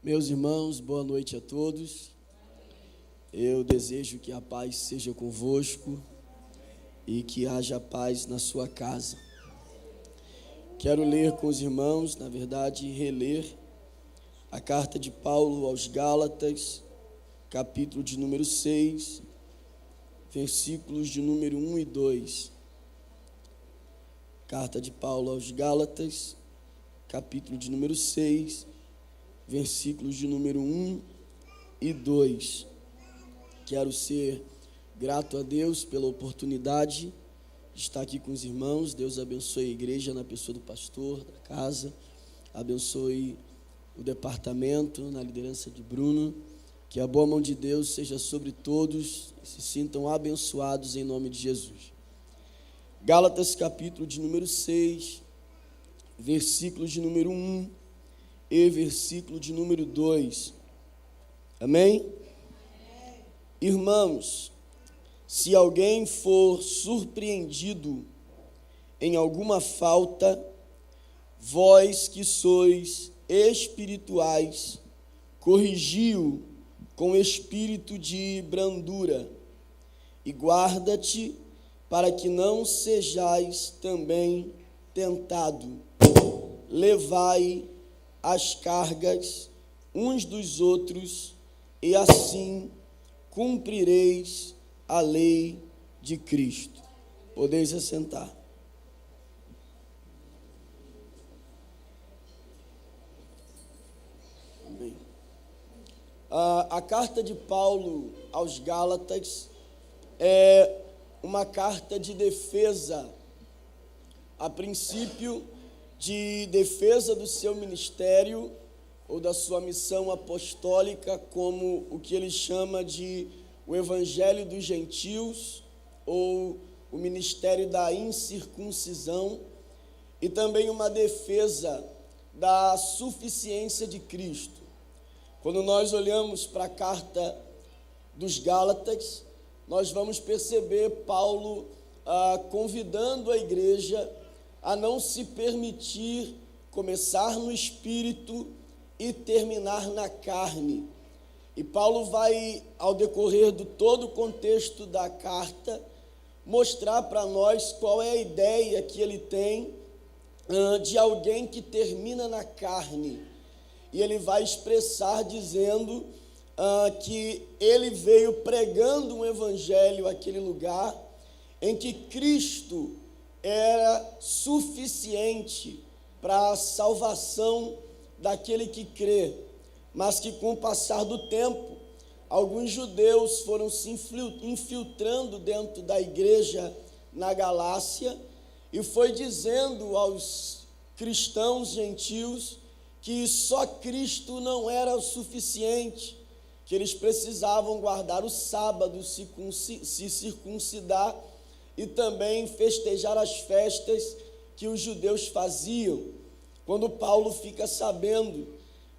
Meus irmãos, boa noite a todos. Eu desejo que a paz seja convosco e que haja paz na sua casa. Quero ler com os irmãos, na verdade, reler a carta de Paulo aos Gálatas, capítulo de número 6, versículos de número 1 e 2. Carta de Paulo aos Gálatas, capítulo de número 6, versículos de número 1 e 2. Quero ser grato a Deus pela oportunidade de estar aqui com os irmãos. Deus abençoe a igreja na pessoa do pastor, da casa. Abençoe o departamento na liderança de Bruno. Que a boa mão de Deus seja sobre todos e se sintam abençoados em nome de Jesus. Gálatas capítulo de número 6, versículos de número 1 e versículo de número 2. Amém? Irmãos, se alguém for surpreendido em alguma falta, vós que sois espirituais, corrigi-o com espírito de brandura, e guarda-te para que não sejais também tentado. Levai as cargas uns dos outros, e assim cumprireis a lei de Cristo. Podeis assentar. Amém. A carta de Paulo aos Gálatas é uma carta de defesa, a princípio, de defesa do seu ministério ou da sua missão apostólica, como o que ele chama de o Evangelho dos Gentios ou o ministério da incircuncisão, e também uma defesa da suficiência de Cristo. Quando nós olhamos para a carta dos Gálatas, nós vamos perceber Paulo convidando a igreja a não se permitir começar no espírito e terminar na carne. E Paulo vai, ao decorrer de todo o contexto da carta, mostrar para nós qual é a ideia que ele tem de alguém que termina na carne. E ele vai expressar dizendo que ele veio pregando um evangelho àquele lugar em que Cristo era suficiente para a salvação daquele que crê, mas que com o passar do tempo, alguns judeus foram se infiltrando dentro da igreja na Galácia e foi dizendo aos cristãos gentios que só Cristo não era o suficiente, que eles precisavam guardar o sábado, se circuncidar e também festejar as festas que os judeus faziam. Quando Paulo fica sabendo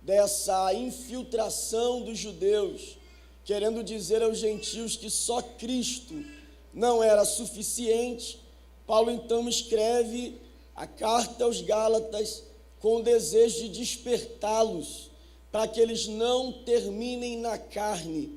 dessa infiltração dos judeus, querendo dizer aos gentios que só Cristo não era suficiente, Paulo então escreve a carta aos Gálatas com o desejo de despertá-los para que eles não terminem na carne.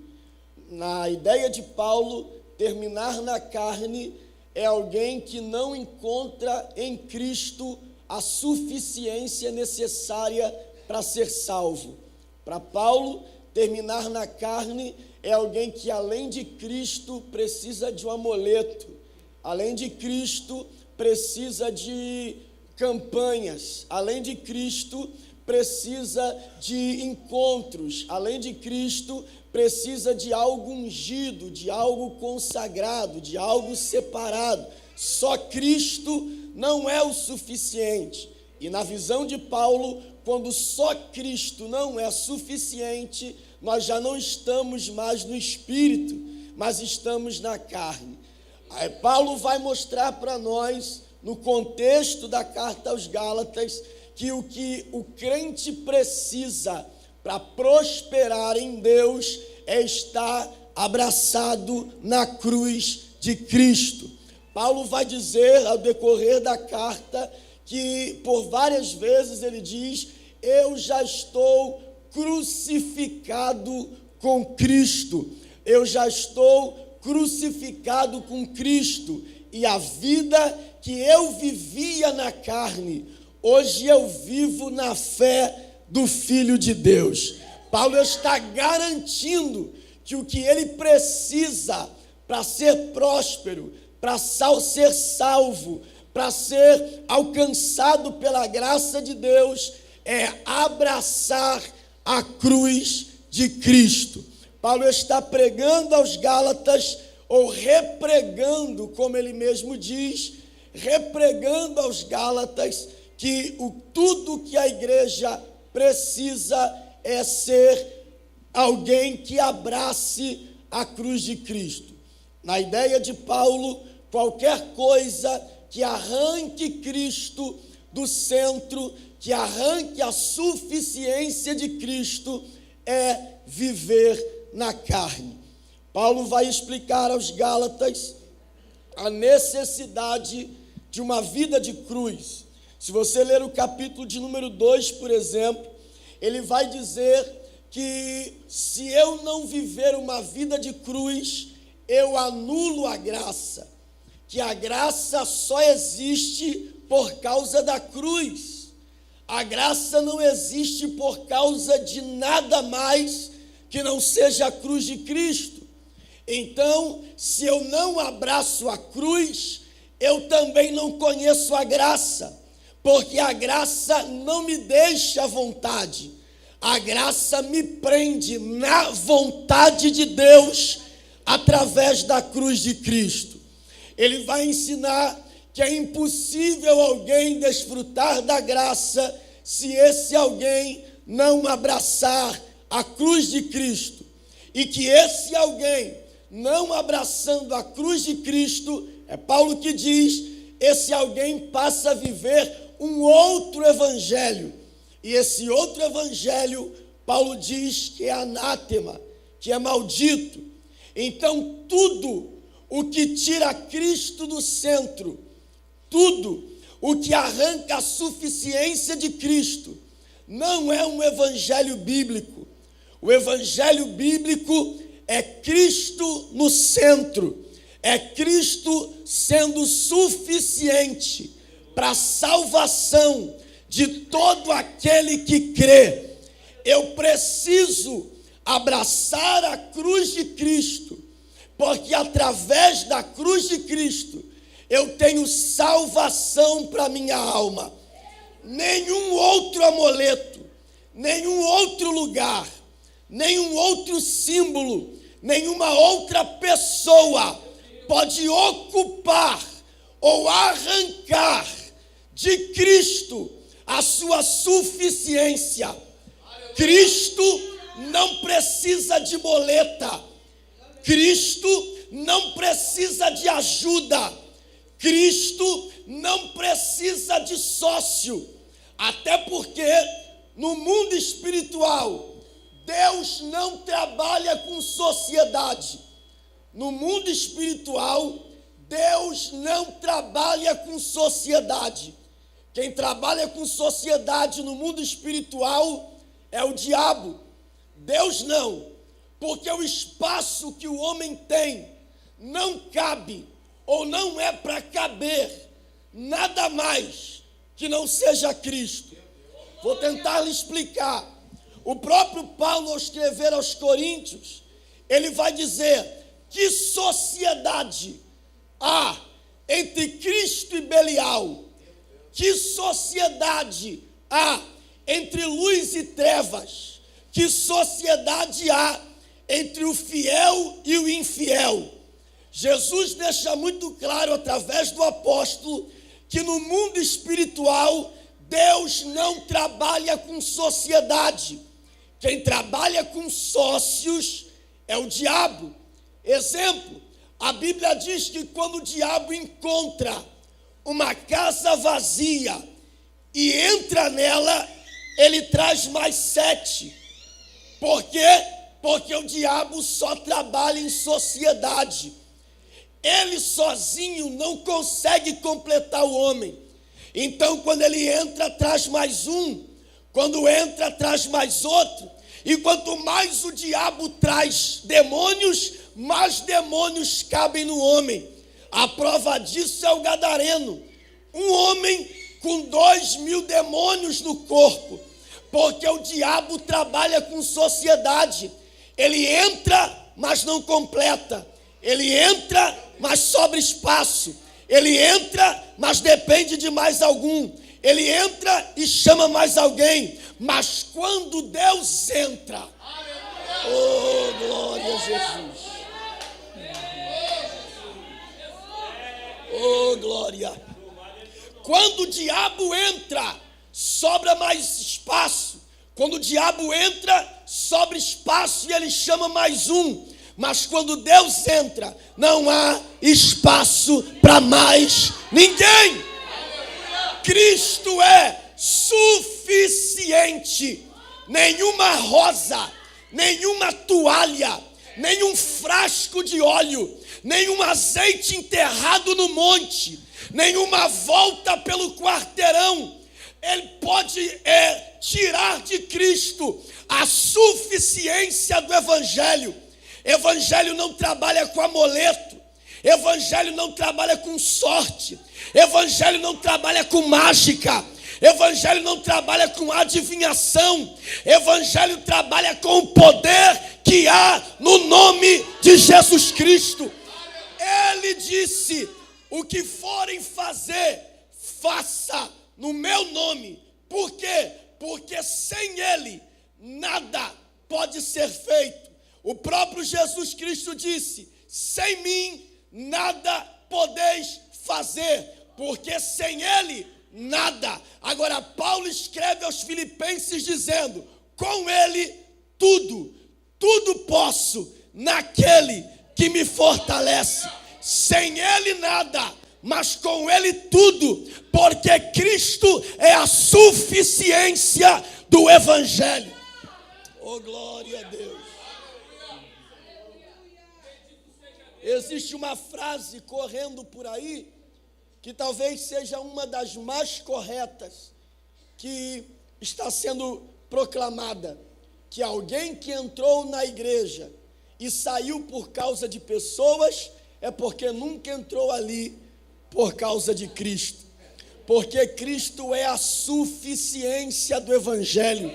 Na ideia de Paulo, terminar na carne é alguém que não encontra em Cristo a suficiência necessária para ser salvo. Para Paulo, terminar na carne é alguém que, além de Cristo, precisa de um amuleto, além de Cristo, precisa de campanhas, além de Cristo, precisa de encontros, além de Cristo, precisa de algo ungido, de algo consagrado, de algo separado. Só Cristo não é o suficiente. E na visão de Paulo, quando só Cristo não é suficiente, nós já não estamos mais no espírito, mas estamos na carne. Aí Paulo vai mostrar para nós, no contexto da carta aos Gálatas, que o crente precisa para prosperar em Deus é estar abraçado na cruz de Cristo. Paulo vai dizer ao decorrer da carta que por várias vezes ele diz: eu já estou crucificado com Cristo. Eu já estou crucificado com Cristo. E a vida que eu vivia na carne, hoje eu vivo na fé do Filho de Deus. Paulo está garantindo que o que ele precisa para ser próspero, para ser salvo, para ser alcançado pela graça de Deus, é abraçar a cruz de Cristo. Paulo está pregando aos Gálatas, ou repregando, como ele mesmo diz, repregando aos Gálatas que tudo que a igreja precisa é ser alguém que abrace a cruz de Cristo. Na ideia de Paulo, qualquer coisa que arranque Cristo do centro, que arranque a suficiência de Cristo, é viver na carne. Paulo vai explicar aos Gálatas a necessidade de uma vida de cruz. Se você ler o capítulo de número 2, por exemplo, ele vai dizer que se eu não viver uma vida de cruz, eu anulo a graça, que a graça só existe por causa da cruz. A graça não existe por causa de nada mais que não seja a cruz de Cristo. Então, se eu não abraço a cruz, eu também não conheço a graça, porque a graça não me deixa à vontade. A graça me prende na vontade de Deus através da cruz de Cristo. Ele vai ensinar que é impossível alguém desfrutar da graça se esse alguém não abraçar a cruz de Cristo. E que esse alguém, não abraçando a cruz de Cristo, é Paulo que diz, esse alguém passa a viver um outro evangelho. E esse outro evangelho, Paulo diz que é anátema, que é maldito. Então, tudo o que tira Cristo do centro, tudo o que arranca a suficiência de Cristo, não é um evangelho bíblico. O evangelho bíblico é Cristo no centro, é Cristo sendo suficiente para a salvação de todo aquele que crê. Eu preciso abraçar a cruz de Cristo, porque através da cruz de Cristo eu tenho salvação para minha alma. Nenhum outro amuleto, nenhum outro lugar, nenhum outro símbolo, nenhuma outra pessoa pode ocupar ou arrancar de Cristo a sua suficiência. Cristo não precisa de boleta, Cristo não precisa de ajuda, Cristo não precisa de sócio, até porque no mundo espiritual Deus não trabalha com sociedade. No mundo espiritual Deus não trabalha com sociedade. Quem trabalha com sociedade no mundo espiritual é o diabo. Deus não, porque o espaço que o homem tem não cabe, ou não é para caber, nada mais que não seja Cristo. Vou tentar lhe explicar. O próprio Paulo, ao escrever aos Coríntios, ele vai dizer: que sociedade há entre Cristo e Belial? Que sociedade há entre luz e trevas? Que sociedade há entre o fiel e o infiel? Jesus deixa muito claro, através do apóstolo, que no mundo espiritual Deus não trabalha com sociedade. Quem trabalha com sócios é o diabo. Exemplo, a Bíblia diz que quando o diabo encontra uma casa vazia e entra nela, ele traz mais 7. Por quê? Porque o diabo só trabalha em sociedade. Ele sozinho não consegue completar o homem. Então, quando ele entra, traz mais um. Quando entra, traz mais outro. E quanto mais o diabo traz demônios, mais demônios cabem no homem. A prova disso é o gadareno, um homem com 2.000 demônios no corpo, porque o diabo trabalha com sociedade. Ele entra, mas não completa. Ele entra, mas sobra espaço. Ele entra, mas depende de mais algum. Ele entra e chama mais alguém. Mas quando Deus entra, oh, glória a Jesus. Oh, glória. Quando o diabo entra, sobra mais espaço. Quando o diabo entra, sobra espaço e ele chama mais um. Mas quando Deus entra, não há espaço para mais ninguém. Cristo é suficiente. Nenhuma rosa, nenhuma toalha, nenhum frasco de óleo, nenhum azeite enterrado no monte, nenhuma volta pelo quarteirão, ele pode tirar de Cristo a suficiência do Evangelho. Evangelho não trabalha com amuleto. Evangelho não trabalha com sorte. Evangelho não trabalha com mágica. Evangelho não trabalha com adivinhação. Evangelho trabalha com o poder que há no nome de Jesus Cristo. Ele disse: o que forem fazer, faça no meu nome. Por quê? Porque sem ele nada pode ser feito. O próprio Jesus Cristo disse: sem mim nada podeis fazer, porque sem ele nada. Agora Paulo escreve aos Filipenses dizendo: com ele tudo posso naquele que me fortalece. Sem ele nada, mas com ele tudo, porque Cristo é a suficiência do Evangelho. Oh, glória a Deus. Existe uma frase correndo por aí, que talvez seja uma das mais corretas, que está sendo proclamada, que alguém que entrou na igreja e saiu por causa de pessoas, é porque nunca entrou ali por causa de Cristo. Porque Cristo é a suficiência do Evangelho.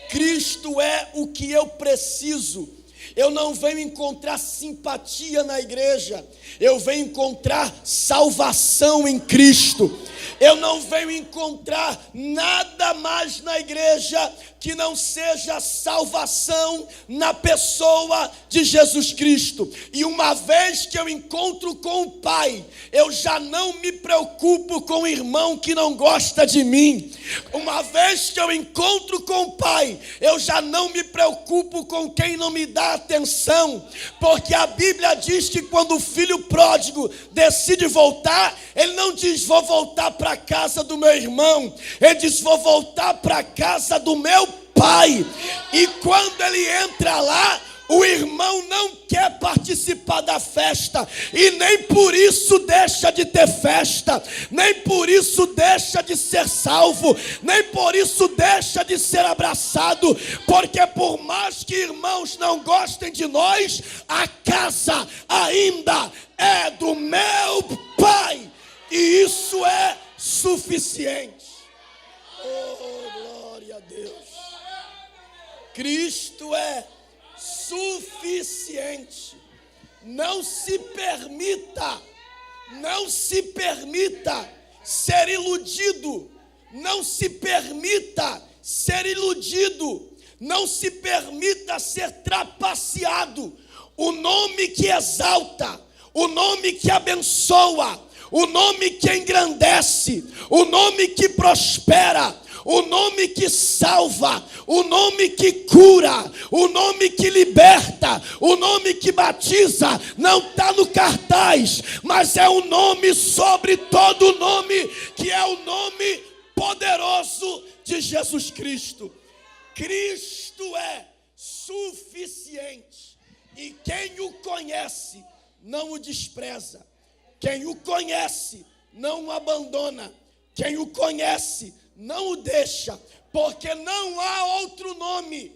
Cristo é o que eu preciso. Eu não venho encontrar simpatia na igreja, eu venho encontrar salvação em Cristo. Eu não venho encontrar nada mais na igreja que não seja salvação na pessoa de Jesus Cristo. E uma vez que eu encontro com o Pai, eu já não me preocupo com o irmão que não gosta de mim. Uma vez que eu encontro com o Pai, eu já não me preocupo com quem não me dá atenção, porque a Bíblia diz que quando o filho pródigo decide voltar, ele não diz: vou voltar para a casa do meu irmão, ele diz: vou voltar para a casa do meu Pai. E quando ele entra lá, o irmão não quer participar da festa, e nem por isso deixa de ter festa, nem por isso deixa de ser salvo, nem por isso deixa de ser abraçado, porque por mais que irmãos não gostem de nós, a casa ainda é do meu Pai, e isso é suficiente. Oh, glória a Deus. Cristo é suficiente. Não se permita ser iludido. Não se permita ser iludido. Não se permita ser trapaceado. O nome que exalta, o nome que abençoa, o nome que engrandece, o nome que prospera, o nome que salva, o nome que cura, o nome que liberta, o nome que batiza, não está no cartaz, mas é o nome sobre todo nome, que é o nome poderoso de Jesus Cristo. Cristo é suficiente, e quem o conhece não o despreza. Quem o conhece não o abandona. Quem o conhece não o deixa, porque não há outro nome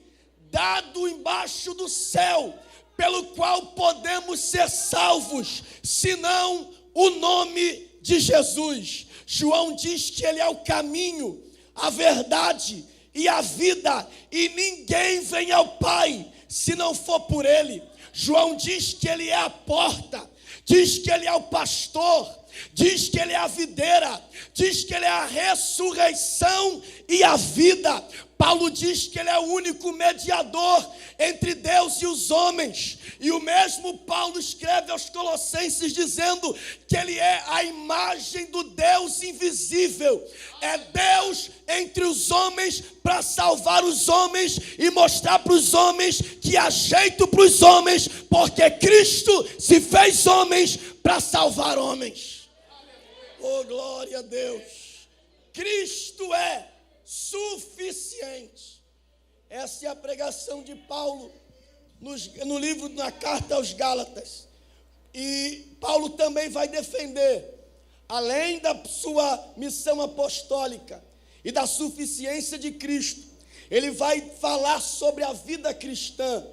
dado embaixo do céu, pelo qual podemos ser salvos, senão o nome de Jesus. João diz que ele é o caminho, a verdade e a vida, e ninguém vem ao Pai se não for por ele. João diz que ele é a porta, diz que ele é o pastor, diz que ele é a videira, diz que ele é a ressurreição e a vida. Paulo diz que ele é o único mediador entre Deus e os homens. E o mesmo Paulo escreve aos Colossenses dizendo que ele é a imagem do Deus invisível. É Deus entre os homens para salvar os homens e mostrar para os homens que há jeito para os homens, porque Cristo se fez homens para salvar homens. Oh, glória a Deus! Cristo é suficiente. Essa é a pregação de Paulo no livro, na carta aos Gálatas. E Paulo também vai defender, além da sua missão apostólica e da suficiência de Cristo, ele vai falar sobre a vida cristã.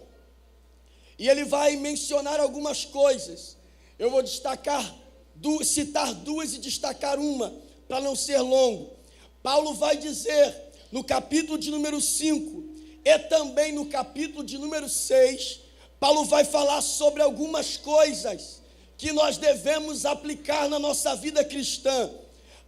E ele vai mencionar algumas coisas. Eu vou citar duas e destacar uma, para não ser longo. Paulo vai dizer no capítulo de número 5 e também no capítulo de número 6, Paulo vai falar sobre algumas coisas que nós devemos aplicar na nossa vida cristã,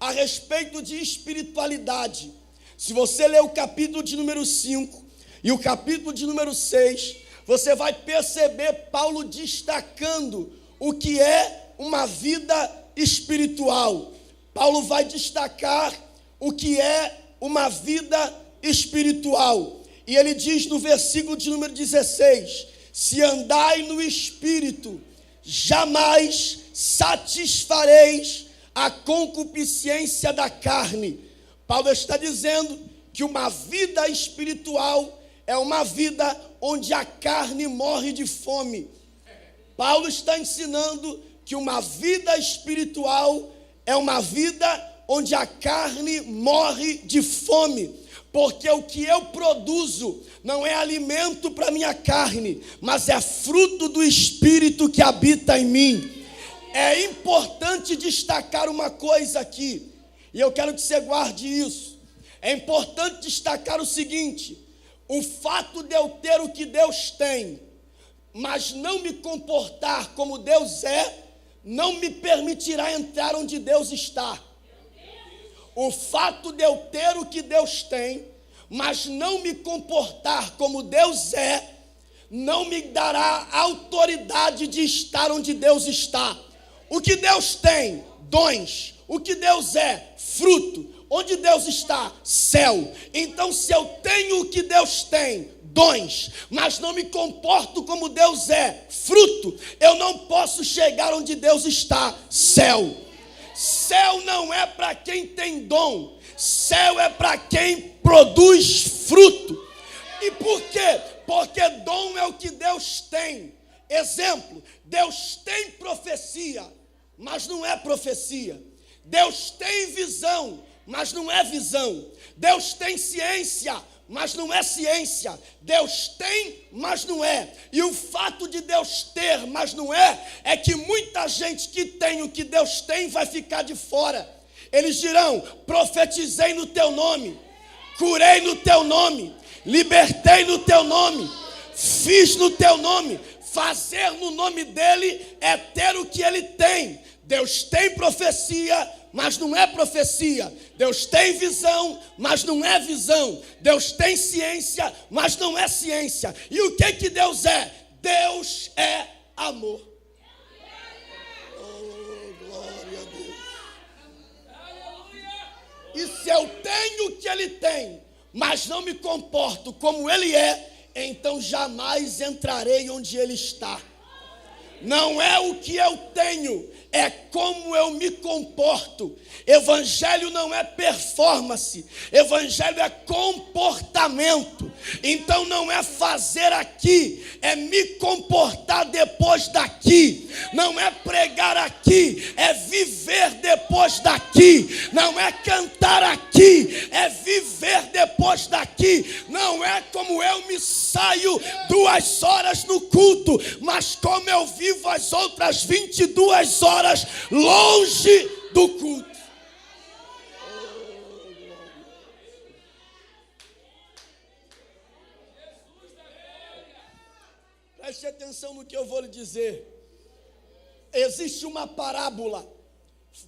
a respeito de espiritualidade. Se você ler o capítulo de número 5 e o capítulo de número 6, você vai perceber Paulo destacando o que é uma vida espiritual. Paulo vai destacar o que é uma vida espiritual. E ele diz no versículo de número 16: se andai no Espírito, jamais satisfareis a concupiscência da carne. Paulo está dizendo que uma vida espiritual é uma vida onde a carne morre de fome. Paulo está ensinando que uma vida espiritual é uma vida onde a carne morre de fome, porque o que eu produzo não é alimento para minha carne, mas é fruto do Espírito que habita em mim. É importante destacar uma coisa aqui, e eu quero que você guarde isso. É importante destacar o seguinte: o fato de eu ter o que Deus tem, mas não me comportar como Deus é, não me permitirá entrar onde Deus está. O fato de eu ter o que Deus tem, mas não me comportar como Deus é, não me dará autoridade de estar onde Deus está. O que Deus tem? Dons. O que Deus é? Fruto. Onde Deus está? Céu. Então, se eu tenho o que Deus tem, dons, mas não me comporto como Deus é, fruto, eu não posso chegar onde Deus está, céu. Céu não é para quem tem dom, céu é para quem produz fruto. E por quê? Porque dom é o que Deus tem. Exemplo, Deus tem profecia, mas não é profecia. Deus tem visão, mas não é visão. Deus tem ciência, mas não é ciência. Deus tem, mas não é. E o fato de Deus ter, mas não é que muita gente que tem o que Deus tem vai ficar de fora. Eles dirão: profetizei no teu nome, curei no teu nome, libertei no teu nome, fiz no teu nome. Fazer no nome dele é ter o que ele tem. Deus tem profecia, mas não é profecia. Deus tem visão, mas não é visão. Deus tem ciência, mas não é ciência. E o que Deus é? Deus é amor. Oh, glória a Deus. E se eu tenho o que ele tem, mas não me comporto como ele é, então jamais entrarei onde ele está. Não é o que eu tenho, é como eu me comporto. Evangelho não é performance, evangelho é comportamento. Então não é fazer aqui, é me comportar depois daqui. Não é pregar aqui, é viver depois daqui. Não é cantar aqui, é viver depois daqui. Não é como eu me saio 2 horas no culto, mas como eu vivo as outras 22 horas longe do culto. Preste atenção no que eu vou lhe dizer. Existe uma parábola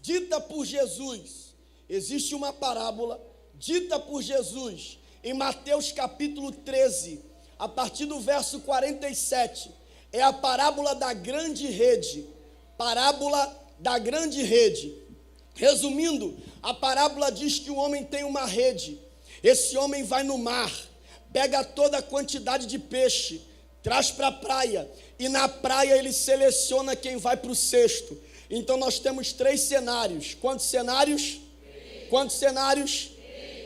dita por Jesus. Existe uma parábola dita por Jesus em Mateus capítulo 13, a partir do verso 47. É a parábola da grande rede. Parábola da grande rede. Resumindo, a parábola diz que um homem tem uma rede. Esse homem vai no mar, pega toda a quantidade de peixe, traz para a praia, e na praia ele seleciona quem vai para o cesto. Então nós temos 3 cenários. Quantos cenários? 3. Quantos cenários?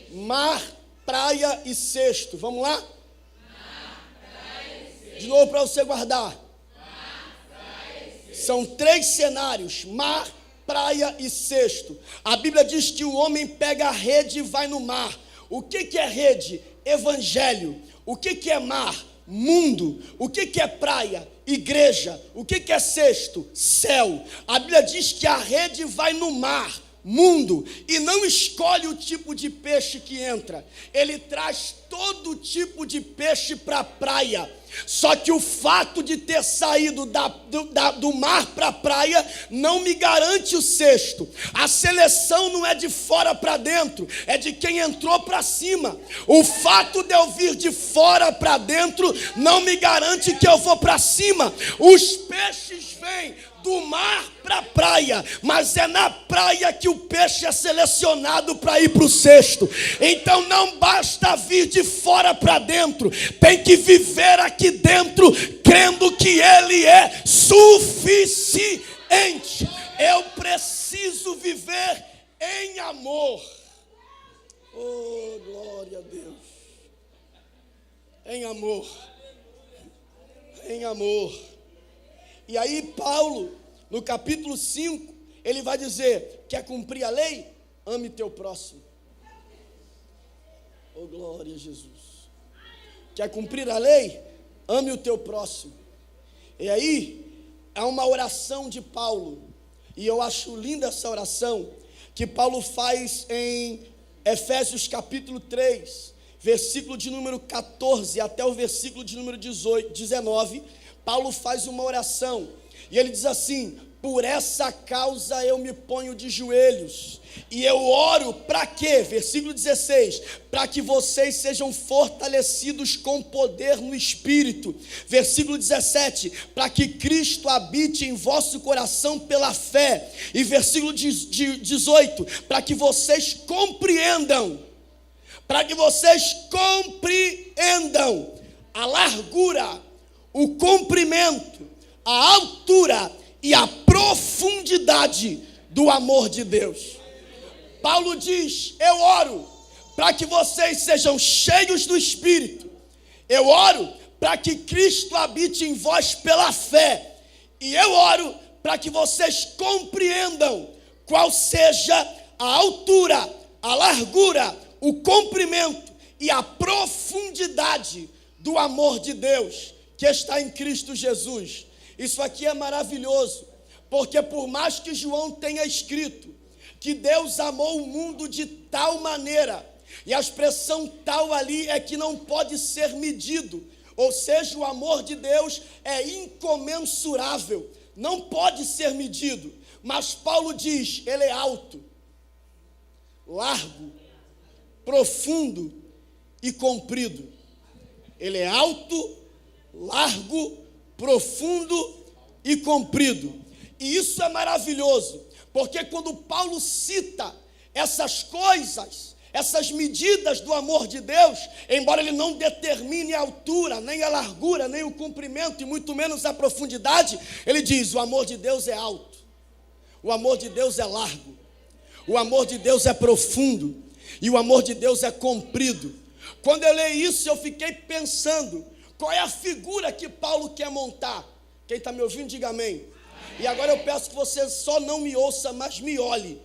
3. Mar, praia e cesto. Vamos lá? Mar, praia e cesto. De novo para você guardar. Mar, praia e cesto. São 3 cenários: mar, praia e cesto. A Bíblia diz que o homem pega a rede e vai no mar. O que é rede? Evangelho. O que é mar? Mundo. O que é praia? Igreja. O que é cesto? Céu. A Bíblia diz que a rede vai no mar, mundo, e não escolhe o tipo de peixe que entra. Ele traz todo tipo de peixe para a praia. Só que o fato de ter saído do mar para a praia não me garante o cesto. A seleção não é de fora para dentro, é de quem entrou para cima. O fato de eu vir de fora para dentro não me garante que eu vou para cima. Os peixes vêm do mar para a praia, mas é na praia que o peixe é selecionado para ir para o cesto. Então não basta vir de fora para dentro, tem que viver aqui dentro, crendo que Ele é suficiente. Eu preciso viver em amor. Oh, glória a Deus. Em amor. Em amor. E aí Paulo, no capítulo 5, ele vai dizer: quer cumprir a lei? Ame teu próximo. Oh, glória a Jesus. Quer cumprir a lei? Ame o teu próximo. E aí, há uma oração de Paulo, e eu acho linda essa oração, que Paulo faz em Efésios capítulo 3, versículo de número 14, até o versículo de número 19, Paulo faz uma oração, e ele diz assim: por essa causa eu me ponho de joelhos, e eu oro para quê? Versículo 16, para que vocês sejam fortalecidos com poder no Espírito. Versículo 17, para que Cristo habite em vosso coração pela fé. E versículo 18, para que vocês compreendam, a largura, o comprimento, a altura e a profundidade do amor de Deus. Paulo diz: eu oro para que vocês sejam cheios do Espírito. Eu oro para que Cristo habite em vós pela fé. E eu oro para que vocês compreendam qual seja a altura, a largura, o comprimento e a profundidade do amor de Deus que está em Cristo Jesus. Isso aqui é maravilhoso, porque por mais que João tenha escrito que Deus amou o mundo de tal maneira, e a expressão tal ali é que não pode ser medido, ou seja, o amor de Deus é incomensurável, não pode ser medido, mas Paulo diz: ele é alto, largo, profundo e comprido. Ele é alto, largo, profundo e comprido. E isso é maravilhoso, porque quando Paulo cita essas coisas, essas medidas do amor de Deus, embora ele não determine a altura, nem a largura, nem o comprimento e muito menos a profundidade, ele diz: o amor de Deus é alto, O amor de Deus é largo, o amor de Deus é profundo e o amor de Deus é comprido. Quando eu leio isso, eu fiquei pensando, qual é a figura que Paulo quer montar? Quem está me ouvindo, diga amém. E agora eu peço que você só não me ouça, mas me olhe.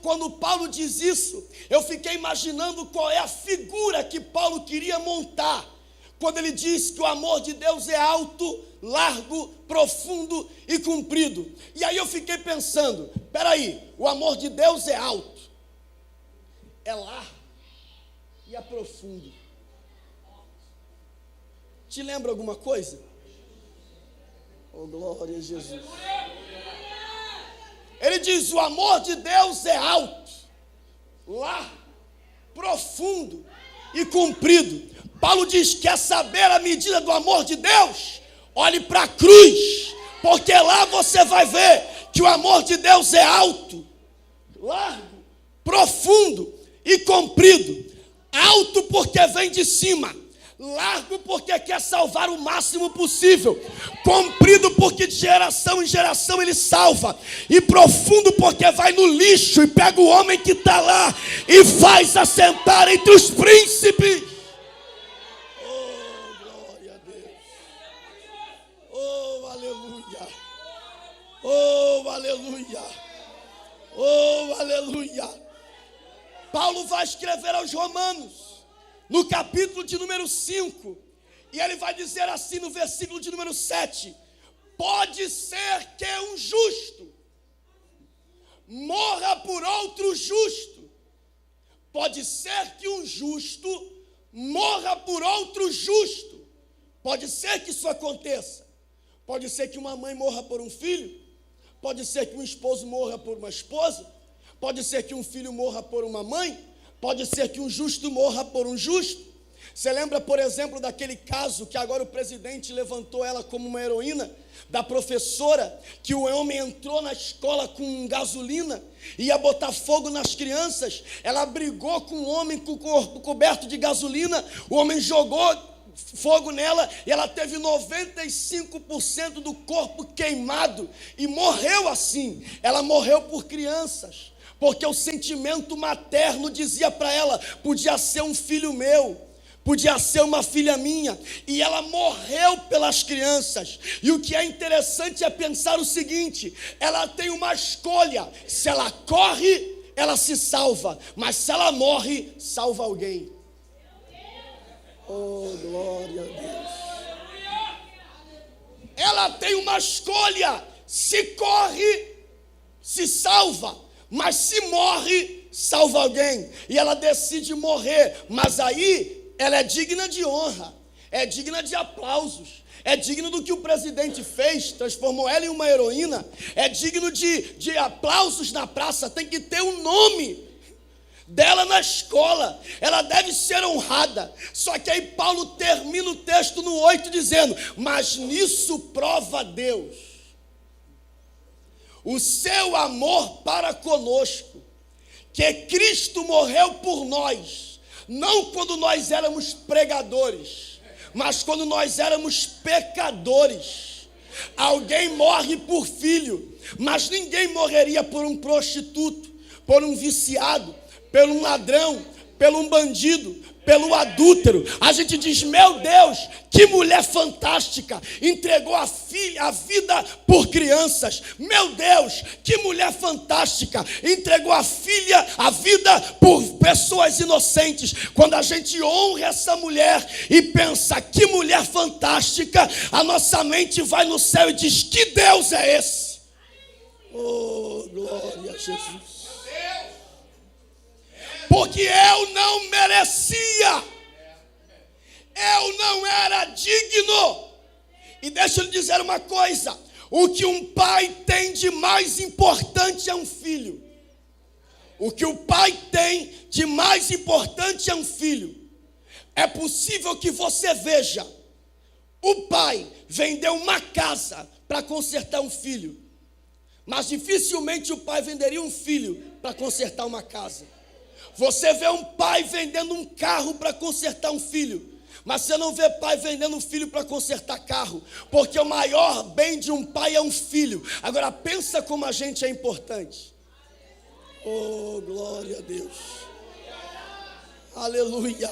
Quando Paulo diz isso, eu fiquei imaginando qual é a figura que Paulo queria montar, quando ele diz que o amor de Deus é alto, largo, profundo e comprido. E aí eu fiquei pensando, peraí, o amor de Deus é alto, é largo e é profundo. Te lembra alguma coisa? Oh, glória a Jesus. Ele diz, o amor de Deus é alto, largo, profundo e comprido. Paulo diz, quer saber a medida do amor de Deus? Olhe para a cruz, porque lá você vai ver que o amor de Deus é alto, largo, profundo e comprido. Alto porque vem de cima, largo porque quer salvar o máximo possível, comprido porque de geração em geração ele salva, e profundo porque vai no lixo e pega o homem que está lá e faz assentar entre os príncipes. Oh, glória a Deus. Oh, aleluia. Oh, aleluia. Oh, aleluia. Paulo vai escrever aos Romanos, no capítulo de número 5, e ele vai dizer assim no versículo de número 7, pode ser que um justo morra por outro justo, pode ser que um justo morra por outro justo, pode ser que isso aconteça, pode ser que uma mãe morra por um filho, pode ser que um esposo morra por uma esposa, pode ser que um filho morra por uma mãe, pode ser que um justo morra por um justo. Você lembra, por exemplo, daquele caso que agora o presidente levantou ela como uma heroína, da professora, que o homem entrou na escola com gasolina, ia botar fogo nas crianças, ela brigou com o homem com o corpo coberto de gasolina, o homem jogou fogo nela e ela teve 95% do corpo queimado e morreu assim. Ela morreu por crianças, porque o sentimento materno dizia para ela, podia ser um filho meu, podia ser uma filha minha, e ela morreu pelas crianças. E o que é interessante é pensar o seguinte, ela tem uma escolha, se ela corre, ela se salva, mas se ela morre, salva alguém. Oh, glória a Deus. Ela tem uma escolha, se corre, se salva, mas se morre, salva alguém. E ela decide morrer, mas aí ela é digna de honra, é digna de aplausos, é digno do que o presidente fez, transformou ela em uma heroína, é digno de aplausos na praça, tem que ter um nome dela na escola, ela deve ser honrada. Só que aí Paulo termina o texto no 8 dizendo, mas nisso prova Deus o seu amor para conosco, que Cristo morreu por nós, não quando nós éramos pregadores, mas quando nós éramos pecadores. Alguém morre por filho, mas ninguém morreria por um prostituto, por um viciado, pelo um ladrão, pelo um bandido, pelo adúltero. A gente diz, meu Deus, que mulher fantástica, entregou a vida por crianças. Meu Deus, que mulher fantástica, entregou a vida por pessoas inocentes. Quando a gente honra essa mulher e pensa, que mulher fantástica, a nossa mente vai no céu e diz, que Deus é esse? Oh, glória a Jesus. Porque eu não merecia, eu não era digno. E deixa eu lhe dizer uma coisa, o que um pai tem de mais importante é um filho. O que o pai tem de mais importante é um filho. É possível que você veja, o pai vendeu uma casa para consertar um filho, mas dificilmente o pai venderia um filho para consertar uma casa. Você vê um pai vendendo um carro para consertar um filho, Mas você não vê pai vendendo um filho para consertar carro, porque o maior bem de um pai é um filho. Agora pensa como a gente é importante. Oh, glória a Deus. Aleluia.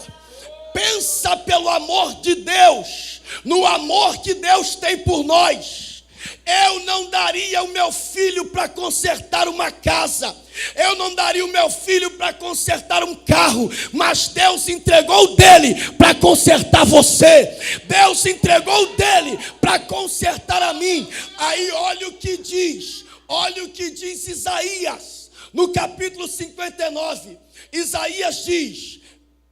Pensa pelo amor de Deus, no amor que Deus tem por nós. Eu não daria o meu filho para consertar uma casa, eu não daria o meu filho para consertar um carro, mas Deus entregou o dele para consertar você. Deus entregou o dele para consertar a mim. Aí olha o que diz Isaías, no capítulo 59, Isaías diz: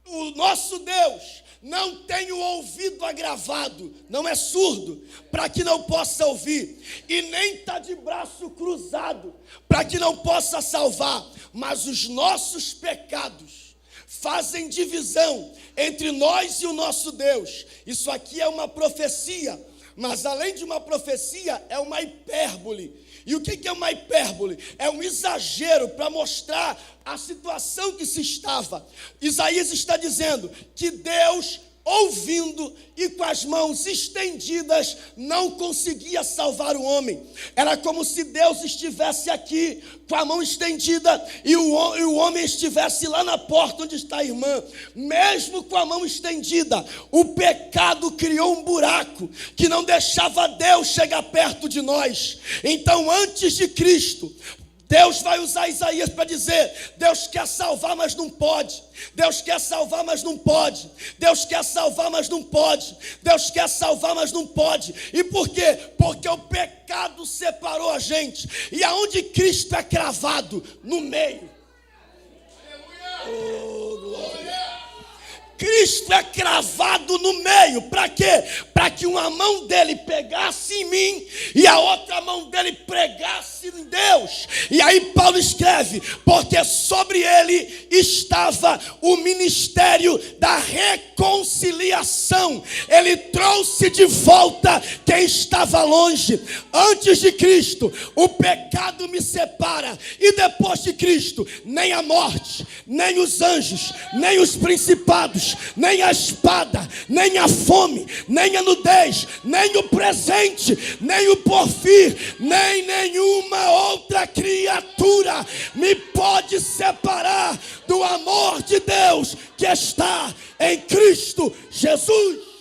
o nosso Deus não tem o ouvido agravado, não é surdo, para que não possa ouvir, e nem está de braço cruzado, para que não possa salvar, mas os nossos pecados fazem divisão entre nós e o nosso Deus. Isso aqui é uma profecia, mas além de uma profecia, é uma hipérbole. E o que é uma hipérbole? É um exagero para mostrar a situação que se estava. Isaías está dizendo que Deus, ouvindo e com as mãos estendidas, não conseguia salvar o homem. Era como se Deus estivesse aqui com a mão estendida e o homem estivesse lá na porta onde está a irmã. Mesmo com a mão estendida, o pecado criou um buraco que não deixava Deus chegar perto de nós. Então, antes de Cristo, Deus vai usar Isaías para dizer: Deus quer salvar, mas não pode. Deus quer salvar, mas não pode. Deus quer salvar, mas não pode. Deus quer salvar, mas não pode. E por quê? Porque o pecado separou a gente. E aonde Cristo é cravado? No meio. Oh, glória. Cristo é cravado no meio. Para quê? Para que uma mão dele pegasse em mim e a outra mão dele pregasse em Deus. E aí Paulo escreve: porque sobre ele estava o ministério da reconciliação. Ele trouxe de volta quem estava longe. Antes de Cristo, o pecado me separa, e depois de Cristo, nem a morte, nem os anjos, nem os principados, nem a espada, nem a fome, nem a nudez, nem o presente, nem o porvir, nem nenhuma outra criatura me pode separar do amor de Deus que está em Cristo Jesus.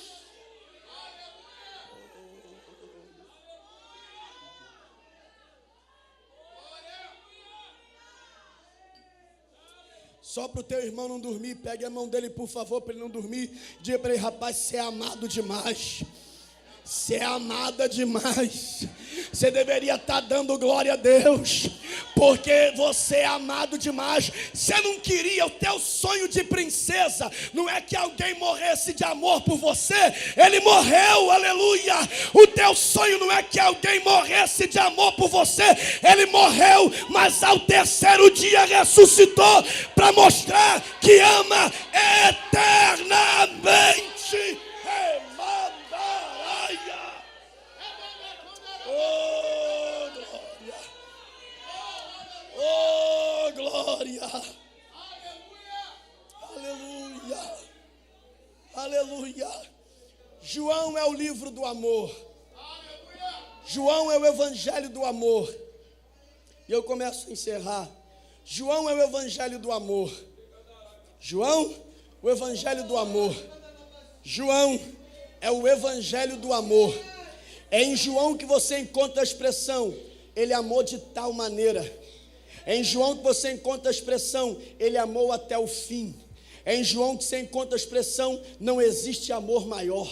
Só para o teu irmão não dormir, pegue a mão dele, por favor, para ele não dormir. Diga para ele: rapaz, você é amado demais. Você é amada demais. Você deveria estar dando glória a Deus, porque você é amado demais. Você não queria, o teu sonho de princesa não é que alguém morresse de amor por você. Ele morreu, aleluia. O teu sonho não é que alguém morresse de amor por você. Ele morreu, mas ao terceiro dia ressuscitou para mostrar que ama eternamente. Oh, glória. Aleluia. Aleluia. João é o livro do amor. João é o evangelho do amor. E eu começo a encerrar. João é o evangelho do amor. João, o evangelho do amor. João é o evangelho do amor. É em João que você encontra a expressão: ele amou de tal maneira. É em João que você encontra a expressão: ele amou até o fim. É em João que você encontra a expressão: não existe amor maior.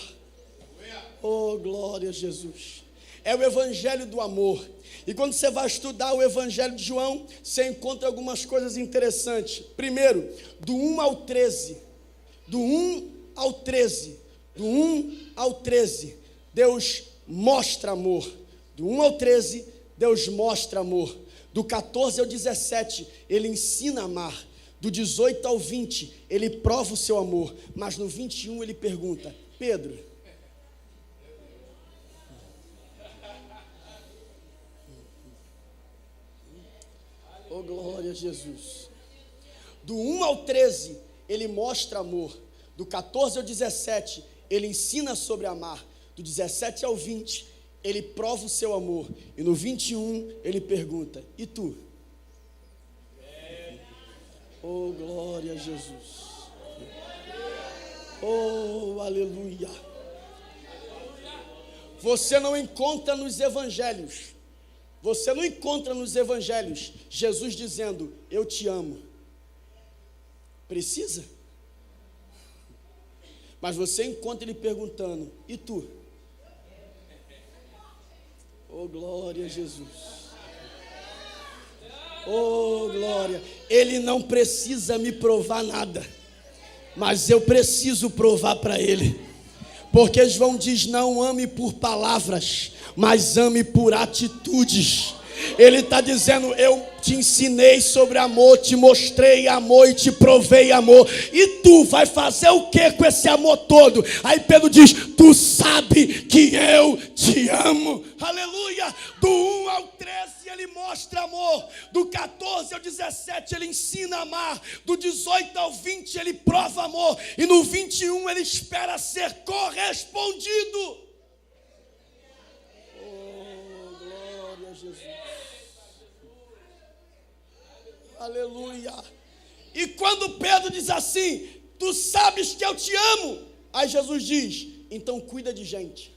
Oh, glória a Jesus. É o evangelho do amor. E quando você vai estudar o evangelho de João, você encontra algumas coisas interessantes. Primeiro, do 1 ao 13. Do 1 ao 13. Do 1 ao 13, Deus mostra amor. Do 1 ao 13, Deus mostra amor. Do 14 ao 17, ele ensina a amar. Do 18 ao 20, ele prova o seu amor. Mas no 21 ele pergunta: Pedro, oh glória a Jesus. Do 1 ao 13, ele mostra amor. Do 14 ao 17, ele ensina sobre amar. Do 17 ao 20, ele prova o seu amor. E no 21, ele pergunta: e tu? Oh, glória a Jesus. Oh, aleluia. Você não encontra nos evangelhos. Você não encontra nos evangelhos Jesus dizendo: eu te amo. Precisa? Mas você encontra ele perguntando: e tu? Oh, glória a Jesus. Oh, glória. Ele não precisa me provar nada, mas eu preciso provar para ele. Porque João diz: não ame por palavras, mas ame por atitudes. Ele está dizendo: eu te ensinei sobre amor, te mostrei amor e te provei amor. E tu vai fazer o que com esse amor todo? Aí Pedro diz: tu sabe que eu te amo. Aleluia. Do 1 ao 13 ele mostra amor. Do 14 ao 17 ele ensina a amar. Do 18 ao 20 ele prova amor. E no 21 ele espera ser correspondido. Oh, glória a Jesus. Aleluia. E quando Pedro diz assim: tu sabes que eu te amo, aí Jesus diz: então cuida de gente.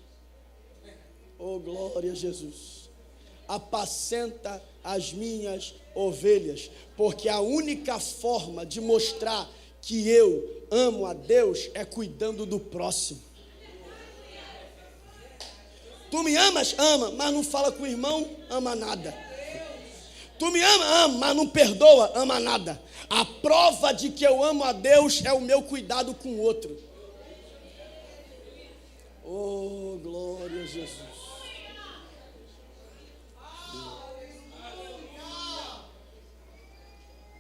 Oh, glória a Jesus. Apacenta as minhas ovelhas, porque a única forma de mostrar que eu amo a Deus é cuidando do próximo. Tu me amas? Ama, mas não fala com o irmão, ama nada. Tu me ama? Ama, mas não perdoa, ama nada. A prova de que eu amo a Deus é o meu cuidado com o outro. Oh, glória a Jesus.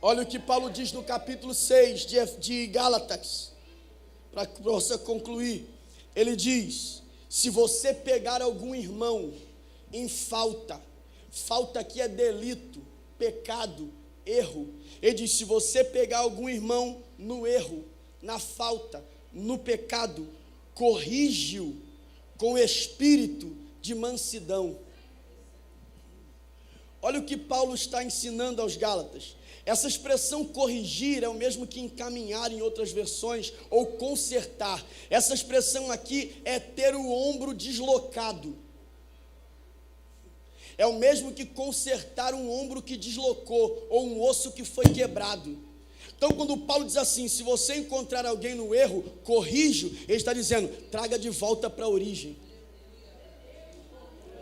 Olha o que Paulo diz no capítulo 6 de Gálatas, para você concluir. Ele diz: se você pegar algum irmão em falta aqui é delito, pecado, erro. Ele diz: se você pegar algum irmão no erro, na falta, no pecado, corrige-o com espírito de mansidão. Olha o que Paulo está ensinando aos Gálatas. Essa expressão corrigir é o mesmo que encaminhar em outras versões, ou consertar. Essa expressão aqui é ter o ombro deslocado. É o mesmo que consertar um ombro que deslocou, ou um osso que foi quebrado. Então, quando Paulo diz assim: se você encontrar alguém no erro, corrija, ele está dizendo: traga de volta para a origem.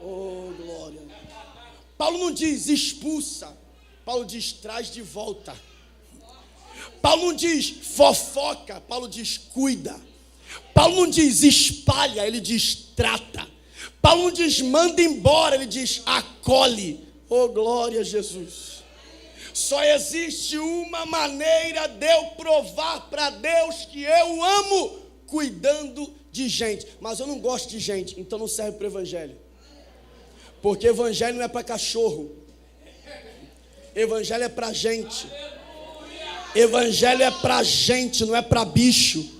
Oh, glória. Paulo não diz expulsa, Paulo diz traz de volta. Paulo não diz fofoca, Paulo diz cuida. Paulo não diz espalha, ele diz trata. Paulo não diz manda embora, ele diz acolhe. Oh, glória a Jesus. Só existe uma maneira de eu provar para Deus que eu amo, cuidando de gente. Mas eu não gosto de gente, então não serve para o evangelho. Porque evangelho não é para cachorro. Evangelho é para gente. Evangelho é para gente, não é para bicho.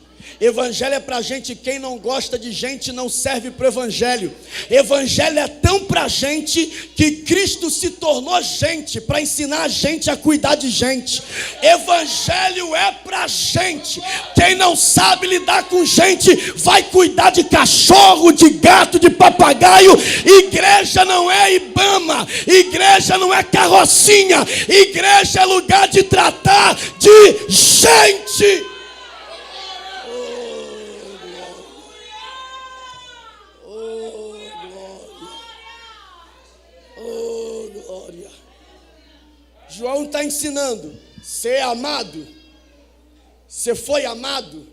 Evangelho é para gente. Quem não gosta de gente não serve para o evangelho. Evangelho é tão para gente que Cristo se tornou gente para ensinar a gente a cuidar de gente. Evangelho é para gente. Quem não sabe lidar com gente vai cuidar de cachorro, de gato, de papagaio. Igreja não é Ibama, igreja não é carrocinha, igreja é lugar de tratar de gente. João está ensinando: ser amado. Você foi amado?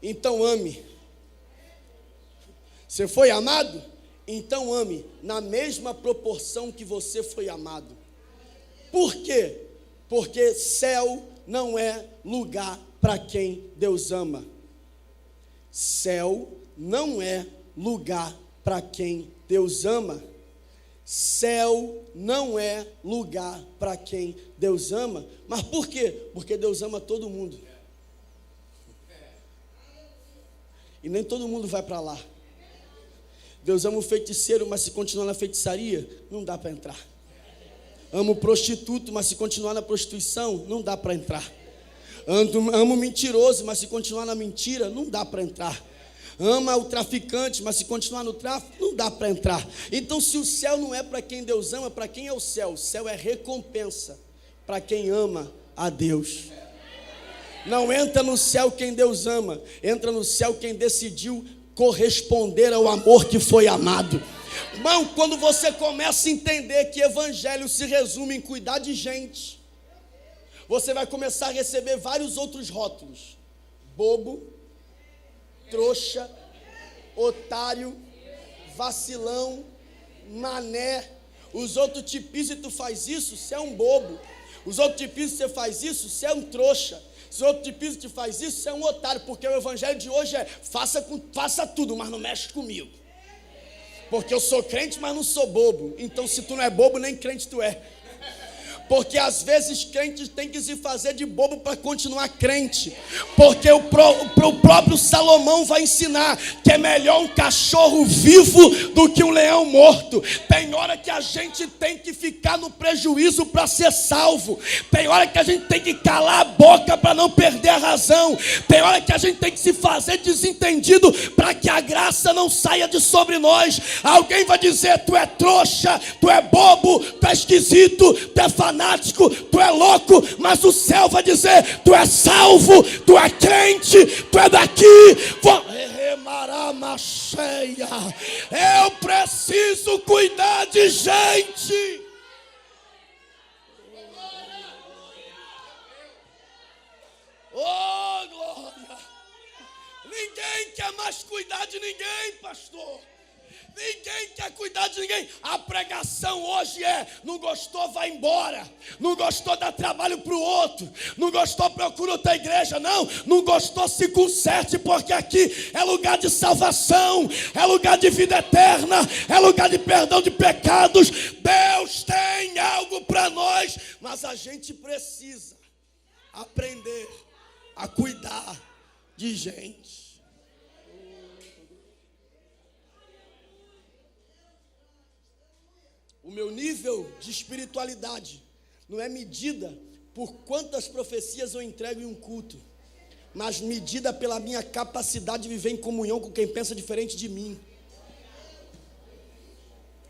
Então ame. Você foi amado? Então ame na mesma proporção que você foi amado. Por quê? Porque céu não é lugar para quem Deus ama. Céu não é lugar para quem Deus ama. Céu não é lugar para quem Deus ama. Mas por quê? Porque Deus ama todo mundo. E nem todo mundo vai para lá. Deus ama o feiticeiro, mas se continuar na feitiçaria, não dá para entrar. Ama o prostituto, mas se continuar na prostituição, não dá para entrar. Ama o mentiroso, mas se continuar na mentira, não dá para entrar. Ama o traficante, mas se continuar no tráfico, não dá para entrar. Então, se o céu não é para quem Deus ama, para quem é o céu? O céu é recompensa para quem ama a Deus. Não entra no céu quem Deus ama, entra no céu quem decidiu corresponder ao amor que foi amado. Irmão, quando você começa a entender que evangelho se resume em cuidar de gente, você vai começar a receber vários outros rótulos: bobo, trouxa, otário, vacilão, mané. Os outros te pisam e tu faz isso, você é um bobo. Os outros te pisam e você faz isso, você é um trouxa. Se o outro te pisa e te faz isso, você é um otário. Porque o evangelho de hoje é: faça tudo, mas não mexe comigo. Porque eu sou crente, mas não sou bobo. Então, se tu não é bobo, nem crente tu é. Porque às vezes crentes têm que se fazer de bobo para continuar crente. Porque o próprio Salomão vai ensinar que é melhor um cachorro vivo do que um leão morto. Tem hora que a gente tem que ficar no prejuízo para ser salvo. Tem hora que a gente tem que calar a boca para não perder a razão. Tem hora que a gente tem que se fazer desentendido para que a graça não saia de sobre nós. Alguém vai dizer: tu é trouxa, tu é bobo, tu é esquisito, tu é fanático, tu é louco, mas o céu vai dizer: tu é salvo, tu é crente, tu é daqui. Eu preciso cuidar de gente. Oh, glória! Ninguém quer mais cuidar de ninguém, pastor. Ninguém quer cuidar de ninguém. A pregação hoje é: não gostou, vai embora. Não gostou, dá trabalho para o outro. Não gostou, procura outra igreja. Não gostou, se conserte, porque aqui é lugar de salvação, é lugar de vida eterna, é lugar de perdão de pecados. Deus tem algo para nós, mas a gente precisa aprender a cuidar de gente. O meu nível de espiritualidade não é medida por quantas profecias eu entrego em um culto, mas medida pela minha capacidade de viver em comunhão com quem pensa diferente de mim.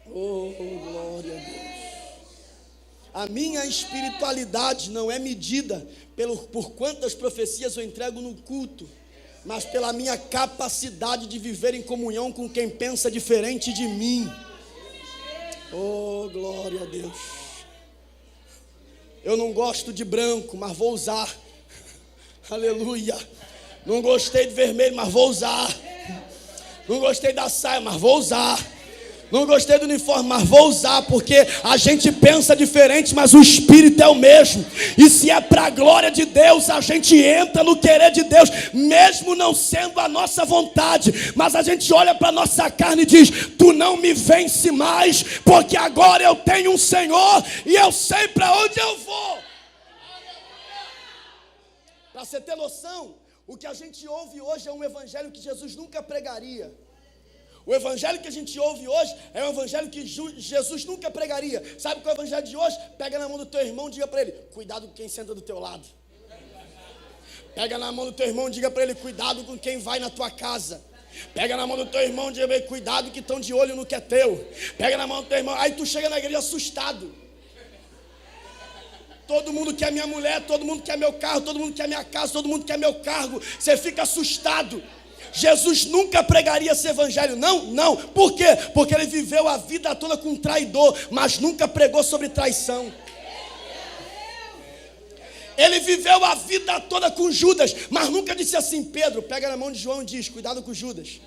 Oh, glória a Deus. A minha espiritualidade não é medida por quantas profecias eu entrego no culto, mas pela minha capacidade de viver em comunhão com quem pensa diferente de mim. Oh, glória a Deus. Eu não gosto de branco, mas vou usar. Aleluia. Não gostei de vermelho, mas vou usar. Não gostei da saia, mas vou usar. Não gostei do uniforme, mas vou usar. Porque a gente pensa diferente, mas o Espírito é o mesmo. E se é para a glória de Deus, a gente entra no querer de Deus, mesmo não sendo a nossa vontade. Mas a gente olha para a nossa carne e diz: tu não me vence mais, porque agora eu tenho um Senhor e eu sei para onde eu vou. Para você ter noção, o que a gente ouve hoje é um evangelho que Jesus nunca pregaria. O evangelho que a gente ouve hoje é um evangelho que Jesus nunca pregaria. Sabe qual é o evangelho de hoje? Pega na mão do teu irmão e diga para ele: cuidado com quem senta do teu lado. Pega na mão do teu irmão e diga para ele: cuidado com quem vai na tua casa. Pega na mão do teu irmão e diga para ele: cuidado que estão de olho no que é teu. Pega na mão do teu irmão. Aí tu chega na igreja assustado. Todo mundo quer minha mulher, todo mundo quer meu carro, todo mundo quer minha casa, todo mundo quer meu cargo. Você fica assustado. Jesus nunca pregaria esse evangelho, não. Por quê? Porque ele viveu a vida toda com um traidor, mas nunca pregou sobre traição. Ele viveu a vida toda com Judas, mas nunca disse assim: Pedro, pega na mão de João e diz: cuidado com Judas.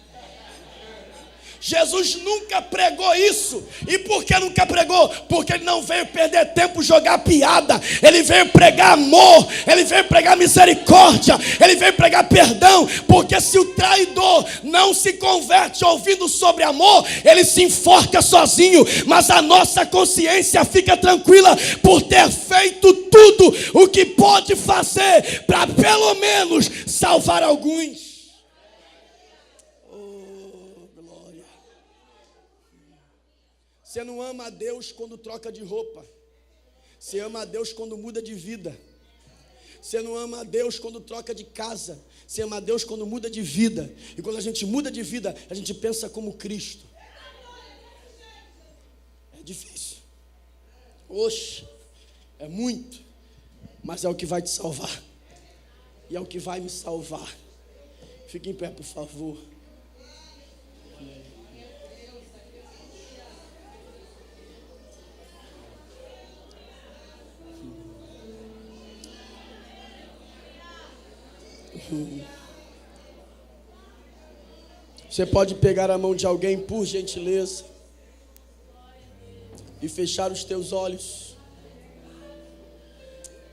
Jesus nunca pregou isso. E por que nunca pregou? Porque ele não veio perder tempo jogar piada. Ele veio pregar amor. Ele veio pregar misericórdia. Ele veio pregar perdão. Porque se o traidor não se converte ouvindo sobre amor, ele se enforca sozinho. Mas a nossa consciência fica tranquila por ter feito tudo o que pode fazer para pelo menos salvar alguns. Você não ama a Deus quando troca de roupa. Você ama a Deus quando muda de vida. Você não ama a Deus quando troca de casa. Você ama a Deus quando muda de vida. E quando a gente muda de vida, a gente pensa como Cristo. É difícil. Oxe, é muito. Mas é o que vai te salvar. E é o que vai me salvar. Fique em pé, por favor. Você pode pegar a mão de alguém, por gentileza, e fechar os teus olhos.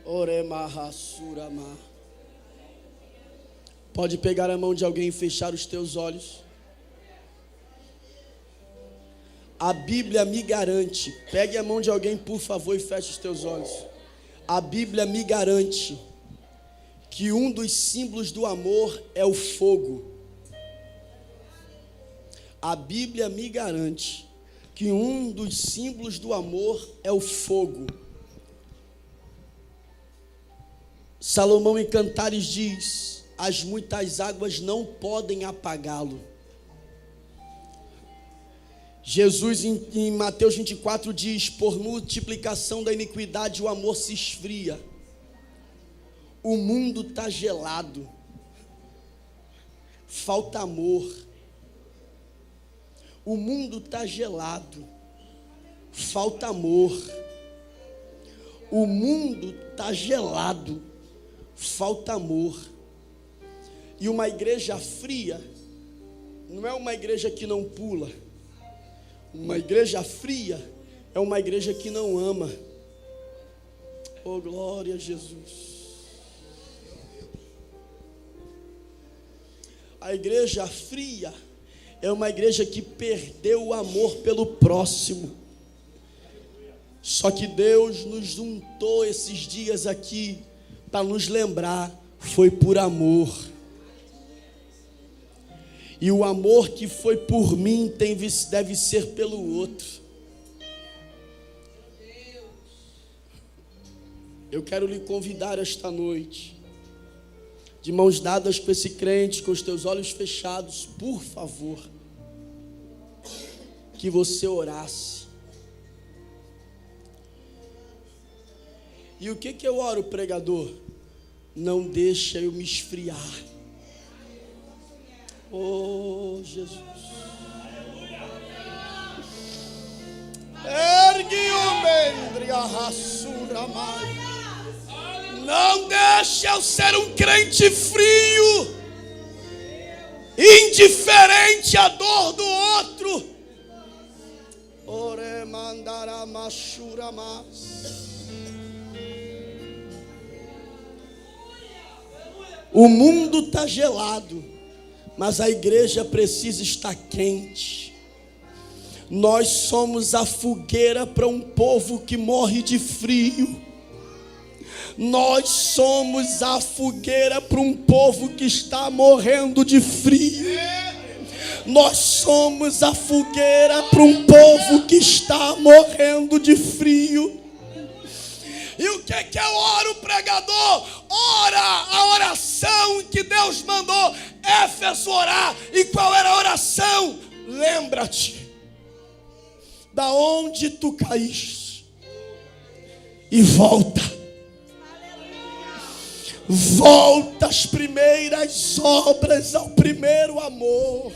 Oremahasurama. Pode pegar a mão de alguém e fechar os teus olhos. A Bíblia me garante. Pegue a mão de alguém, por favor, e feche os teus olhos. A Bíblia me garante que um dos símbolos do amor é o fogo. A Bíblia me garante que um dos símbolos do amor é o fogo. Salomão em Cantares diz: as muitas águas não podem apagá-lo. Jesus em Mateus 24 diz: por multiplicação da iniquidade o amor se esfria. O mundo está gelado, falta amor. O mundo está gelado, falta amor. O mundo está gelado, falta amor. E uma igreja fria não é uma igreja que não pula. Uma igreja fria é uma igreja que não ama. Oh, glória a Jesus. A igreja fria é uma igreja que perdeu o amor pelo próximo. Só que Deus nos juntou esses dias aqui para nos lembrar, foi por amor. E o amor que foi por mim deve ser pelo outro. Eu quero lhe convidar esta noite, de mãos dadas com esse crente, com os teus olhos fechados, por favor, que você orasse. E o que eu oro, pregador? Não deixa eu me esfriar. Oh, Jesus. Ergue o mendri a rassura mais. Não deixe eu ser um crente frio, indiferente à dor do outro. Ore mandara machura mas. O mundo está gelado, mas a igreja precisa estar quente. Nós somos a fogueira para um povo que morre de frio. Nós somos a fogueira para um povo que está morrendo de frio. Nós somos a fogueira para um povo que está morrendo de frio. E o que eu oro, pregador? Ora a oração que Deus mandou Éfeso orar. E qual era a oração? Lembra-te da onde tu caíste e volta. Volta às primeiras obras, ao primeiro amor.